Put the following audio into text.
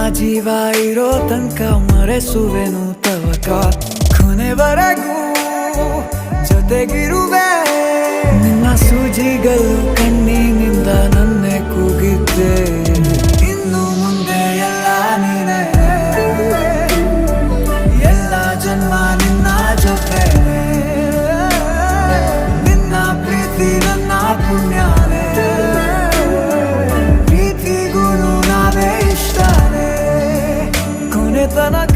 ಜೀವ ಇರೋ ತನಕ ಮರೆಸುವೆನು ತವಕ ಕೊನೆವರೆಗೂ ಜೊತೆಗಿರುವೆ ನಿನ್ನ ಸೂಜಿಗಳು ಕಣ್ಣಿನಿಂದ ನನ್ನೆ ಕೂಗಿದ್ದೆ ಇನ್ನು ಮುಂದೆ ಎಲ್ಲ ನೀನೇ ಎಲ್ಲ ಜನ್ಮ ನಿನ್ನ ಜೊತೆ ನಿನ್ನ ಪ್ರೀತಿ ನನ್ನ ಪುಣ್ಯನೇ ಪ್ರೀತಿಗೂ ನಾವೇ ಇಷ್ಟನೇ ಕೊನೆತನಕ